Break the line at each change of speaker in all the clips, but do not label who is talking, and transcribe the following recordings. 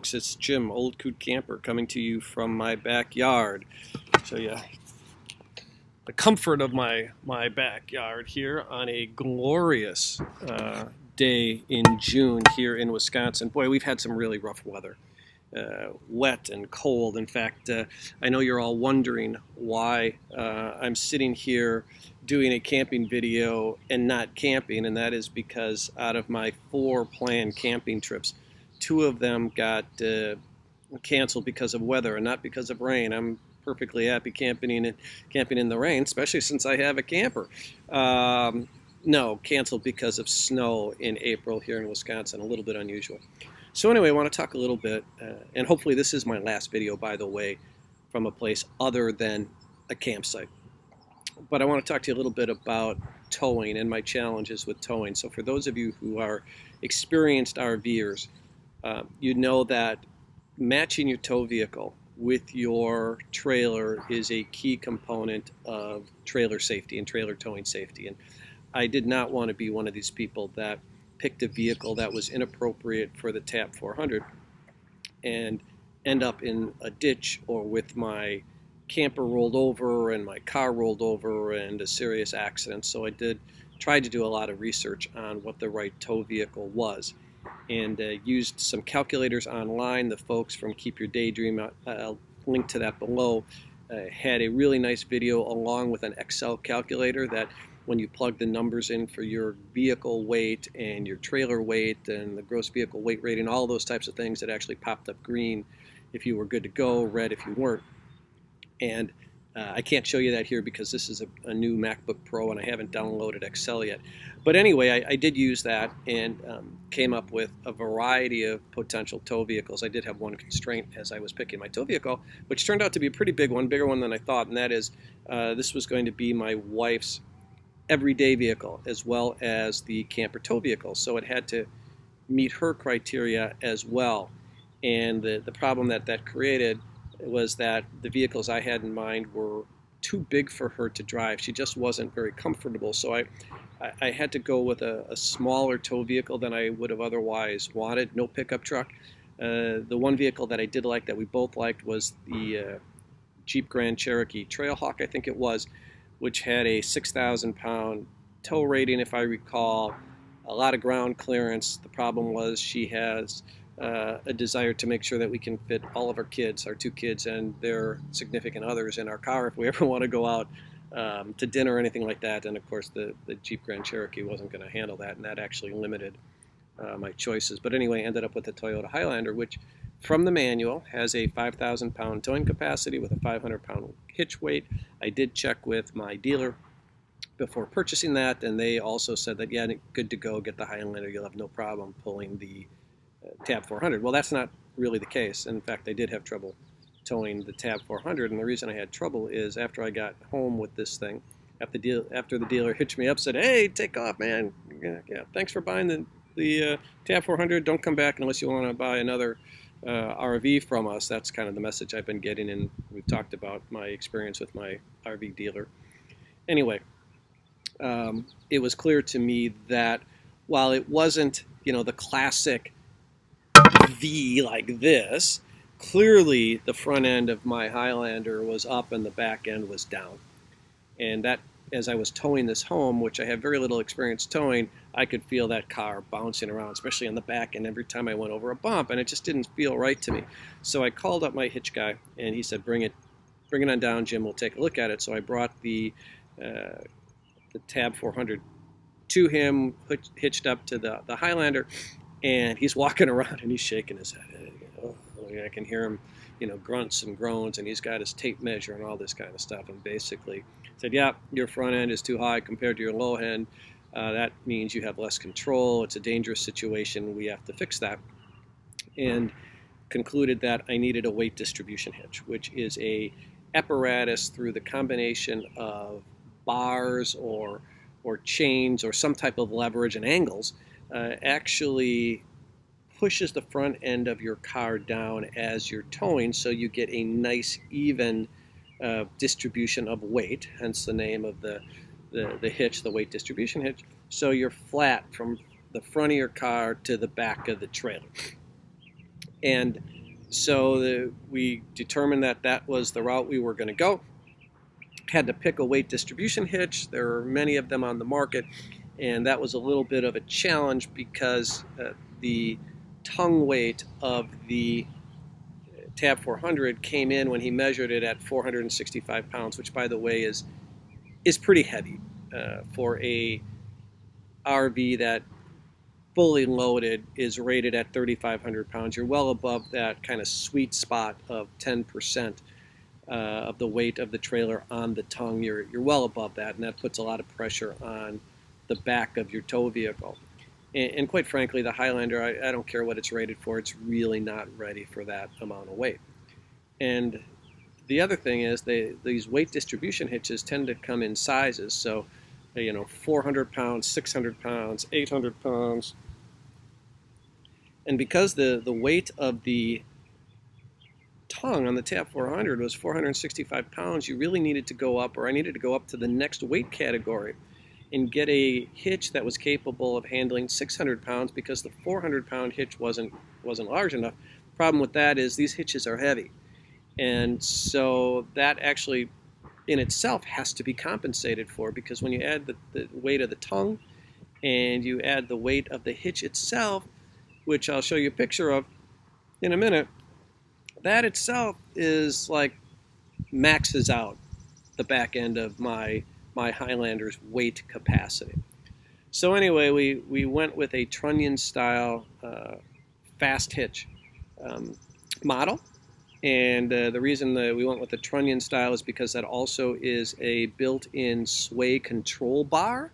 folks, it's Jim, Old Coot Camper, coming to you from my backyard. Show you the comfort of my backyard here on a glorious day in June here in Wisconsin. Boy, we've had some really rough weather. Wet and cold. In fact, I know you're all wondering why I'm sitting here doing a camping video and not camping, and that is because out of my 4 planned camping trips, 2 of them got canceled because of weather and not because of rain. I'm perfectly happy camping in the rain, especially since I have a camper. No, canceled because of snow in April here in Wisconsin, a little bit unusual. So anyway, I want to talk a little bit, and hopefully this is my last video, by the way, from a place other than a campsite. But I want to talk to you a little bit about towing and my challenges with towing. So for those of you who are experienced RVers, you know that matching your tow vehicle with your trailer is a key component of trailer safety and trailer towing safety. And I did not want to be one of these people that picked a vehicle that was inappropriate for the TAP 400 and end up in a ditch or with my camper rolled over and my car rolled over and a serious accident. So I tried to do a lot of research on what the right tow vehicle was, and used some calculators online. The folks from Keep Your Daydream, I'll link to that below, had a really nice video along with an Excel calculator that when you plug the numbers in for your vehicle weight and your trailer weight and the gross vehicle weight rating, all those types of things, that actually popped up green if you were good to go, red if you weren't. And I can't show you that here because this is a new MacBook Pro and I haven't downloaded Excel yet. But anyway, I did use that and came up with a variety of potential tow vehicles. I did have one constraint as I was picking my tow vehicle, which turned out to be a pretty big one, bigger one than I thought, and that is this was going to be my wife's everyday vehicle as well as the camper tow vehicle. So it had to meet her criteria as well. And the problem that created was that the vehicles I had in mind were too big for her to drive. She just wasn't very comfortable. So I had to go with a smaller tow vehicle than I would have otherwise wanted. No pickup truck. The one vehicle that I did like, that we both liked, was the Jeep Grand Cherokee Trailhawk, I think it was, which had a 6,000-pound tow rating, if I recall, a lot of ground clearance. The problem was she has a desire to make sure that we can fit all of our kids, our 2 kids and their significant others, in our car if we ever want to go out to dinner or anything like that. And of course the Jeep Grand Cherokee wasn't going to handle that, and that actually limited my choices. But anyway, ended up with the Toyota Highlander, which from the manual has a 5,000-pound towing capacity with a 500-pound hitch weight. I did check with my dealer before purchasing that, and they also said that, yeah, good to go, get the Highlander, you'll have no problem pulling the TAP 400. Well, that's not really the case. In fact, I did have trouble towing the TAP 400, and the reason I had trouble is after I got home with this thing, after the dealer hitched me up, said, "Hey, take off, man. Yeah, thanks for buying the TAP 400. Don't come back unless you want to buy another RV from us." That's kind of the message I've been getting, and we've talked about my experience with my RV dealer. Anyway, it was clear to me that while it wasn't, the classic V like this, clearly the front end of my Highlander was up and the back end was down. And that, as I was towing this home, which I have very little experience towing, I could feel that car bouncing around, especially on the back end every time I went over a bump, and it just didn't feel right to me. So I called up my hitch guy, and he said, bring it on down, Jim, we'll take a look at it. So I brought the TAP 400 to him, hitched up to the Highlander, and he's walking around and he's shaking his head. I can hear him, grunts and groans, and he's got his tape measure and all this kind of stuff, and basically said, yeah, your front end is too high compared to your low end. That means you have less control. It's a dangerous situation. We have to fix that. And concluded that I needed a weight distribution hitch, which is a apparatus through the combination of bars or chains or some type of leverage and angles, actually pushes the front end of your car down as you're towing, so you get a nice even distribution of weight, hence the name of the hitch, the weight distribution hitch. So you're flat from the front of your car to the back of the trailer. And So we determined that that was the route we were going to go. Had to pick a weight distribution hitch. There are many of them on the market, and that was a little bit of a challenge because the tongue weight of the Tab 400 came in when he measured it at 465 pounds, which, by the way, is pretty heavy for a RV that fully loaded is rated at 3,500 pounds. You're well above that kind of sweet spot of 10% of the weight of the trailer on the tongue. You're well above that, and that puts a lot of pressure on the back of your tow vehicle. And quite frankly, the Highlander, I don't care what it's rated for, it's really not ready for that amount of weight. And the other thing is these weight distribution hitches tend to come in sizes. So, 400 pounds, 600 pounds, 800 pounds. And because the weight of the tongue on the Tab 400 was 465 pounds, you really needed to go up, or I needed to go up to the next weight category and get a hitch that was capable of handling 600 pounds because the 400-pound hitch wasn't large enough. Problem with that is these hitches are heavy. And so that actually in itself has to be compensated for, because when you add the weight of the tongue and you add the weight of the hitch itself, which I'll show you a picture of in a minute, that itself is like maxes out the back end of my Highlander's weight capacity. So anyway, we went with a trunnion style fast hitch model. And the reason that we went with the trunnion style is because that also is a built-in sway control bar,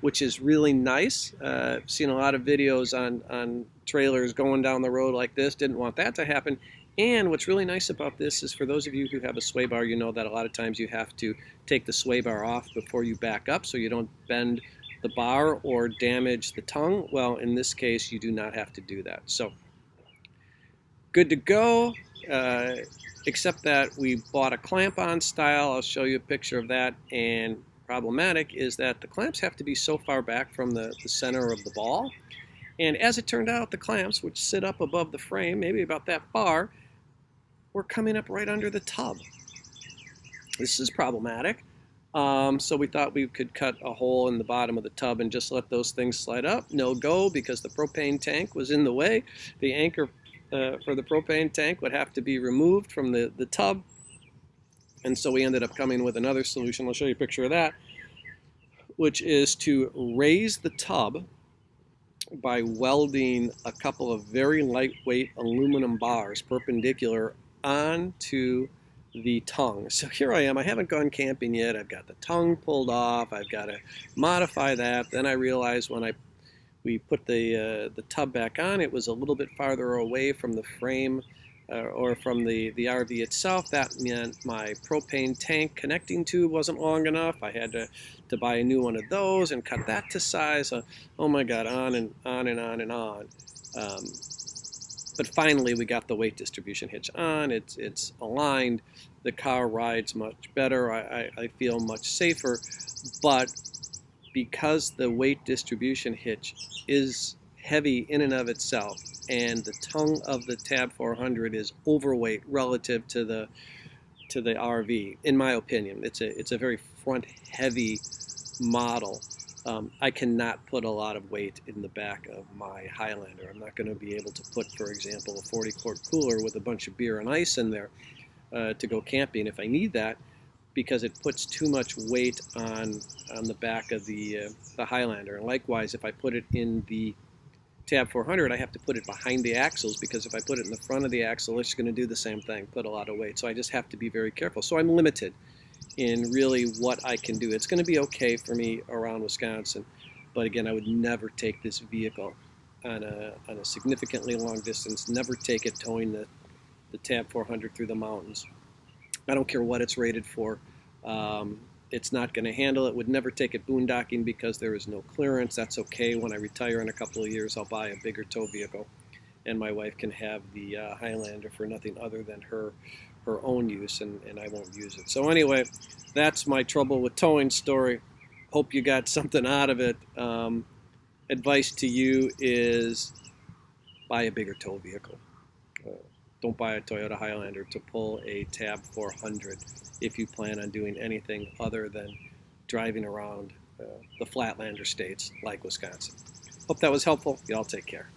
which is really nice. I've seen a lot of videos on trailers going down the road like this. Didn't want that to happen. And what's really nice about this is, for those of you who have a sway bar, you know that a lot of times you have to take the sway bar off before you back up so you don't bend the bar or damage the tongue. Well, in this case, you do not have to do that. So good to go, except that we bought a clamp-on style. I'll show you a picture of that. And problematic is that the clamps have to be so far back from the center of the ball. And as it turned out, the clamps, which sit up above the frame, maybe about that far, were coming up right under the tub. This is problematic. So we thought we could cut a hole in the bottom of the tub and just let those things slide up. No go, because the propane tank was in the way. The anchor for the propane tank would have to be removed from the tub. And so we ended up coming with another solution. I'll show you a picture of that, which is to raise the tub by welding a couple of very lightweight aluminum bars perpendicular onto the tongue. So here I am. I haven't gone camping yet. I've got the tongue pulled off. I've got to modify that. Then I realized when we put the tub back on, it was a little bit farther away from the frame or from the RV itself. That meant my propane tank connecting tube wasn't long enough. I had to buy a new one of those and cut that to size. Oh my God, on and on and on and on. But finally, we got the weight distribution hitch on. It's aligned. The car rides much better. I feel much safer. But because the weight distribution hitch is heavy in and of itself, and the tongue of the Tab 400 is overweight relative to the RV, in my opinion, it's a very front-heavy model. I cannot put a lot of weight in the back of my Highlander. I'm not going to be able to put, for example, a 40-quart cooler with a bunch of beer and ice in there to go camping if I need that, because it puts too much weight on the back of the Highlander. And likewise, if I put it in the Tab 400, I have to put it behind the axles, because if I put it in the front of the axle, it's going to do the same thing, put a lot of weight. So I just have to be very careful. So I'm limited in really what I can do. It's going to be okay for me around Wisconsin, but again, I would never take this vehicle on a significantly long distance, never take it towing the Tab 400 through the mountains. I don't care what it's rated for. It's not going to handle it. Would never take it boondocking because there is no clearance. That's okay. When I retire in a couple of years, I'll buy a bigger tow vehicle, and my wife can have the Highlander for nothing other than her own use, and I won't use it. So anyway, that's my trouble with towing story. Hope you got something out of it. Advice to you is buy a bigger tow vehicle. don't buy a Toyota Highlander to pull a Tab 400 if you plan on doing anything other than driving around the Flatlander states like Wisconsin. Hope that was helpful. Y'all take care.